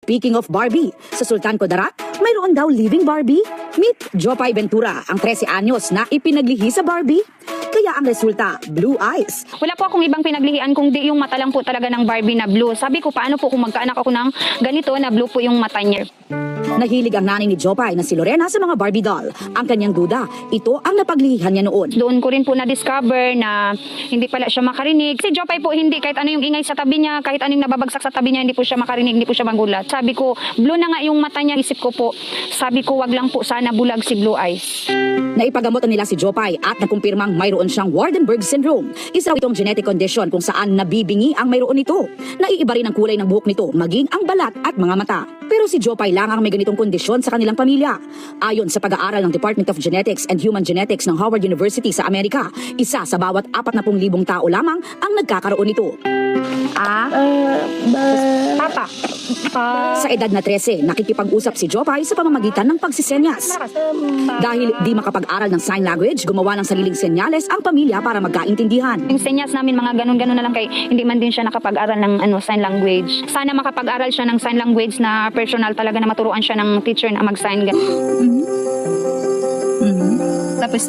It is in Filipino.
Speaking of Barbie, sa Sultan Kudarat, mayroon daw living Barbie. Meet Jopay Ventura, ang 13 anyos na ipinaglihi sa Barbie. Kaya ang resulta, blue eyes. Wala po akong ibang pinaglihian kung di yung mata lang po talaga ng Barbie na blue. Sabi ko, paano po kung magkaanak ako ng ganito na blue po yung mata niya. Nahilig ang nanay ni Jopay na si Lorena sa mga Barbie doll. Ang kanyang duda, ito ang napaglihihan niya noon. Doon ko rin po na-discover na hindi pala siya makarinig. Si Jopay po hindi, kahit ano yung ingay sa tabi niya, kahit anong nababagsak sa tabi niya, hindi po siya makarinig, hindi po siya magulat. Sabi ko, blue na nga yung mata niya, isip ko po. Sabi ko, wag lang po sana bulag si Blue Eyes. Naipagamot nila si Jopay at nakumpirmang mayroon siyang Waardenburg syndrome. Isa itong genetic condition kung saan nabibingi ang mayroon nito. Naiiba rin ang kulay ng buhok nito, maging ang balat at mga mata. Pero si Jopay lang ang may ganitong kondisyon sa kanilang pamilya. Ayon sa pag-aaral ng Department of Genetics and Human Genetics ng Howard University sa Amerika, isa sa bawat 40,000 tao lamang ang nagkakaroon nito. Papa. Sa edad na 13, nakikipag-usap si Jopay sa pamamagitan ng pagsisenyas. Dahil di makapag-aral ng sign language, gumawa ng sariling senyales ang pamilya para magkaintindihan. Yung senyas namin mga ganun-ganun na lang kay hindi man din siya nakapag-aral ng sign language. Sana makapag-aral siya ng sign language na personal talaga na maturuan siya ng teacher na mag-sign. Tapos